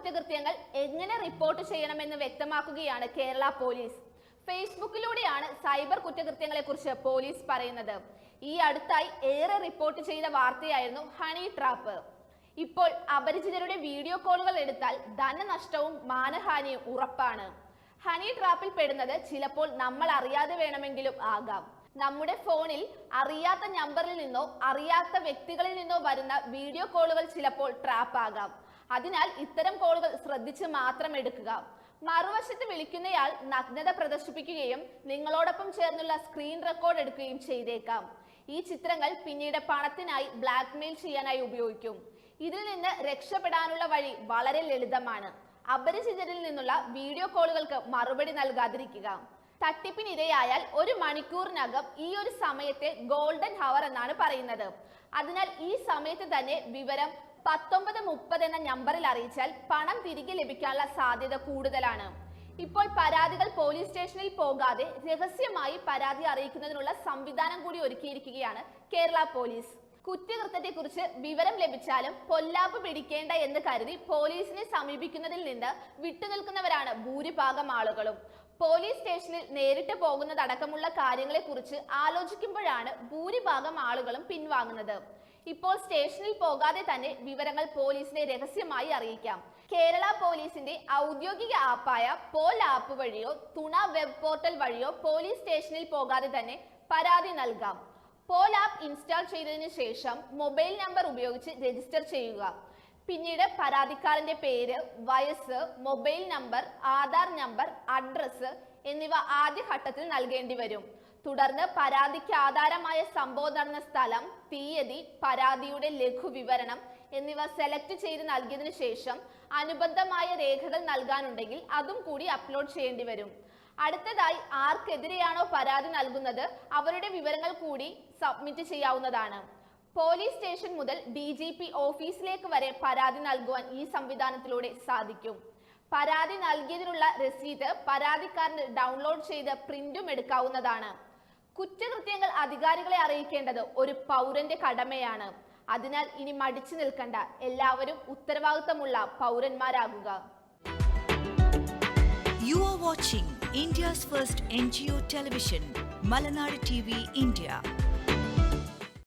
കുറ്റകൃത്യങ്ങൾ എങ്ങനെ റിപ്പോർട്ട് ചെയ്യണമെന്ന് വ്യക്തമാക്കുകയാണ് കേരള പോലീസ്. ഫേസ്ബുക്കിലൂടെയാണ് സൈബർ കുറ്റകൃത്യങ്ങളെക്കുറിച്ച് പോലീസ് പറയുന്നത്. ഈ അടുത്തായി ഏറെ റിപ്പോർട്ട് ചെയ്ത വാർത്തയായിരുന്നു ഹണി ട്രാപ്പ്. ഇപ്പോൾ അപരിചിതരുടെ വീഡിയോ കോളുകൾ എടുത്താൽ ധനനഷ്ടവും മാനഹാനിയും ഉറപ്പാണ്. ഹണി ട്രാപ്പിൽ പെടുന്നത് ചിലപ്പോൾ നമ്മൾ അറിയാതെ വേണമെങ്കിലും ആകാം. നമ്മുടെ ഫോണിൽ അറിയാത്ത നമ്പറിൽ നിന്നോ അറിയാത്ത വ്യക്തികളിൽ നിന്നോ വരുന്ന വീഡിയോ കോളുകൾ ചിലപ്പോൾ ട്രാപ്പ് ആകാം. അതിനാൽ ഇത്തരം കോളുകൾ ശ്രദ്ധിച്ച് മാത്രം എടുക്കുക. മറുവശത്ത് വിളിക്കുന്നയാൾ നഗ്നത പ്രദർശിപ്പിക്കുകയും നിങ്ങളോടൊപ്പം ചേർന്നുള്ള സ്ക്രീൻ റെക്കോർഡ് എടുക്കുകയും ചെയ്തേക്കാം. ഈ ചിത്രങ്ങൾ പിന്നീട് പണത്തിനായി ബ്ലാക്ക്മെയിൽ ചെയ്യാനായി ഉപയോഗിക്കും. ഇതിൽ നിന്ന് രക്ഷപ്പെടാനുള്ള വഴി വളരെ ലളിതമാണ്. അപരിചിതരിൽ നിന്നുള്ള വീഡിയോ കോളുകൾക്ക് മറുപടി നൽകാതിരിക്കുക. തട്ടിപ്പിനിരയായാൽ 1 മണിക്കൂറിനകം ഈ ഒരു സമയത്തെ ഗോൾഡൻ ഹവർ എന്നാണ് പറയുന്നത്. അതിനാൽ ഈ സമയത്ത് തന്നെ വിവരം 1930 എന്ന നമ്പറിൽ അറിയിച്ചാൽ പണം തിരികെ ലഭിക്കാനുള്ള സാധ്യത കൂടുതലാണ്. ഇപ്പോൾ പരാതികൾ പോലീസ് സ്റ്റേഷനിൽ പോകാതെ രഹസ്യമായി പരാതി അറിയിക്കുന്നതിനുള്ള സംവിധാനം കൂടി ഒരുക്കിയിരിക്കുകയാണ് കേരള പോലീസ്. കുറ്റകൃത്യത്തെക്കുറിച്ച് വിവരം ലഭിച്ചാലും പൊല്ലാപ്പ് പിടിക്കേണ്ട എന്ന് കരുതി പോലീസിനെ സമീപിക്കുന്നതിൽ നിന്ന് വിട്ടുനിൽക്കുന്നവരാണ് ഭൂരിഭാഗം ആളുകളും. പോലീസ് സ്റ്റേഷനിൽ നേരിട്ട് പോകുന്നതടക്കമുള്ള കാര്യങ്ങളെക്കുറിച്ച് ആലോചിക്കുമ്പോഴാണ് ഭൂരിഭാഗം ആളുകളും പിൻവാങ്ങുന്നത്. ഇപ്പോൾ സ്റ്റേഷനിൽ പോകാതെ തന്നെ വിവരങ്ങൾ പോലീസിനെ രഹസ്യമായി അറിയിക്കാം. കേരള പോലീസിന്റെ ഔദ്യോഗിക ആപ്പായ പോൽ ആപ്പ് വഴിയോ തുണ വെബ് പോർട്ടൽ വഴിയോ പോലീസ് സ്റ്റേഷനിൽ പോകാതെ തന്നെ പരാതി നൽകാം. പോൽ ആപ്പ് ഇൻസ്റ്റാൾ ചെയ്തതിനു ശേഷം മൊബൈൽ നമ്പർ ഉപയോഗിച്ച് രജിസ്റ്റർ ചെയ്യുക. പിന്നീട് പരാതിക്കാരന്റെ പേര്, വയസ്സ്, mobile number, Aadhaar number, address എന്നിവ ആദ്യഘട്ടത്തിൽ നൽകേണ്ടി വരും. തുടർന്ന് പരാതിക്ക് ആധാരമായ സംഭവം നടന്ന സ്ഥലം, തീയതി, പരാതിയുടെ ലഘുവിവരണം എന്നിവ സെലക്ട് ചെയ്ത് നൽകിയതിനു ശേഷം അനുബന്ധമായ രേഖകൾ നൽകാനുണ്ടെങ്കിൽ അതും കൂടി അപ്ലോഡ് ചെയ്യേണ്ടി വരും. അടുത്തതായി ആർക്കെതിരെയാണോ പരാതി നൽകുന്നത് അവരുടെ വിവരങ്ങൾ കൂടി സബ്മിറ്റ് ചെയ്യാവുന്നതാണ്. പോലീസ് സ്റ്റേഷൻ മുതൽ DGP ഓഫീസിലേക്ക് വരെ പരാതി നൽകുവാൻ ഈ സംവിധാനത്തിലൂടെ സാധിക്കും. പരാതി നൽകിയതിനുള്ള രസീത് പരാതിക്കാരന് ഡൗൺലോഡ് ചെയ്ത് പ്രിന്റും എടുക്കാവുന്നതാണ്. കുറ്റകൃത്യങ്ങൾ അധികാരികളെ അറിയിക്കേണ്ടത് ഒരു പൗരന്റെ കടമയാണ്. അതിനാൽ ഇനി മടിച്ചു നിൽക്കണ്ട, എല്ലാവരും ഉത്തരവാദിത്തമുള്ള പൗരന്മാരാകുക. You are watching India's first NGO television, Malanadu TV India.